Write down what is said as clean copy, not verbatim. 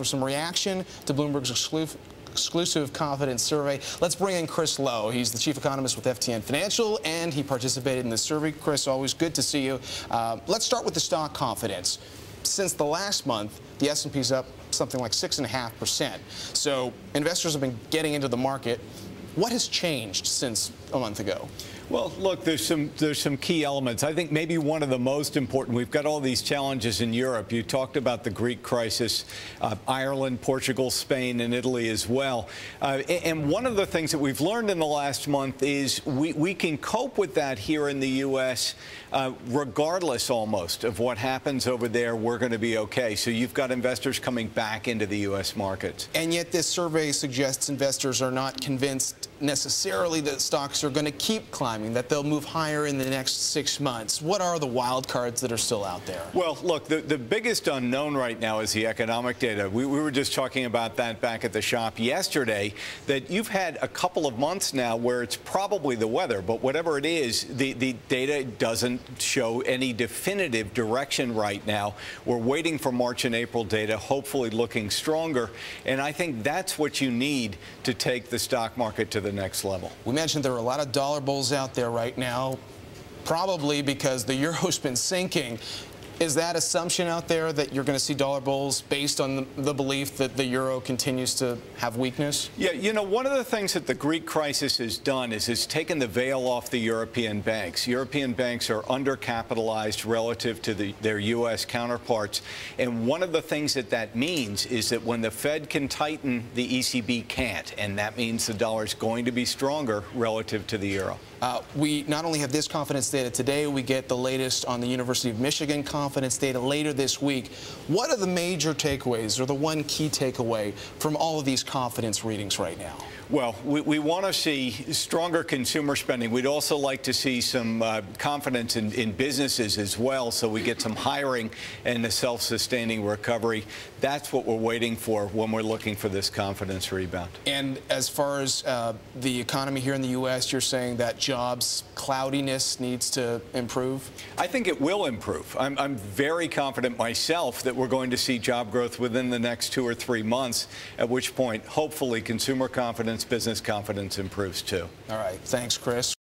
for some reaction to Bloomberg's exclusive confidence survey. Let's bring in Chris Lowe. He's the chief economist with FTN Financial, and he participated in the survey. Chris, always good to see you. Let's start with the stock confidence. Since the last month, the S&P's up something like 6.5%. So investors have been getting into the market. What has changed since a month ago? Well, look, there's some key elements. I think maybe one of the most important, we've got all these challenges in Europe. You talked about the Greek crisis, Ireland, Portugal, Spain, and Italy as well. And one of the things that we've learned in the last month is we can cope with that here in the U.S. Regardless almost of what happens over there. We're going to be okay. So you've got investors coming back into the U.S. markets. And yet this survey suggests investors are not convinced necessarily that stocks are going to keep climbing, that they'll move higher in the next 6 months. What are the wild cards that are still out there? Well, look, the biggest unknown right now is the economic data. We were just talking about that back at the shop yesterday, that you've had a couple of months now where it's probably the weather, but whatever it is, the data doesn't show any definitive direction right now. We're waiting for March and April data, hopefully looking stronger, and I think that's what you need to take the stock market to the next level. We mentioned there are a lot of dollar bulls out there right now, probably because the euro's been sinking. Is that assumption out there that you're going to see dollar bulls based on the belief that the euro continues to have weakness? Yeah, you know, one of the things that the Greek crisis has done is it's taken the veil off the European banks. European banks are undercapitalized relative to their U.S. counterparts. And one of the things that means is that when the Fed can tighten, the ECB can't. And that means the dollar is going to be stronger relative to the euro. We not only have this confidence data today, we get the latest on the University of Michigan confidence data later this week. What are the major takeaways, or the one key takeaway from all of these confidence readings right now? Well, we want to see stronger consumer spending. We'd also like to see some confidence in businesses as well, so we get some hiring and a self-sustaining recovery. That's what we're waiting for when we're looking for this confidence rebound. And as far as the economy here in the U.S., you're saying that jobs cloudiness needs to improve? I think it will improve. I'm very confident myself that we're going to see job growth within the next 2 or 3 months, at which point, hopefully, consumer confidence, business confidence improves too. All right. Thanks, Chris.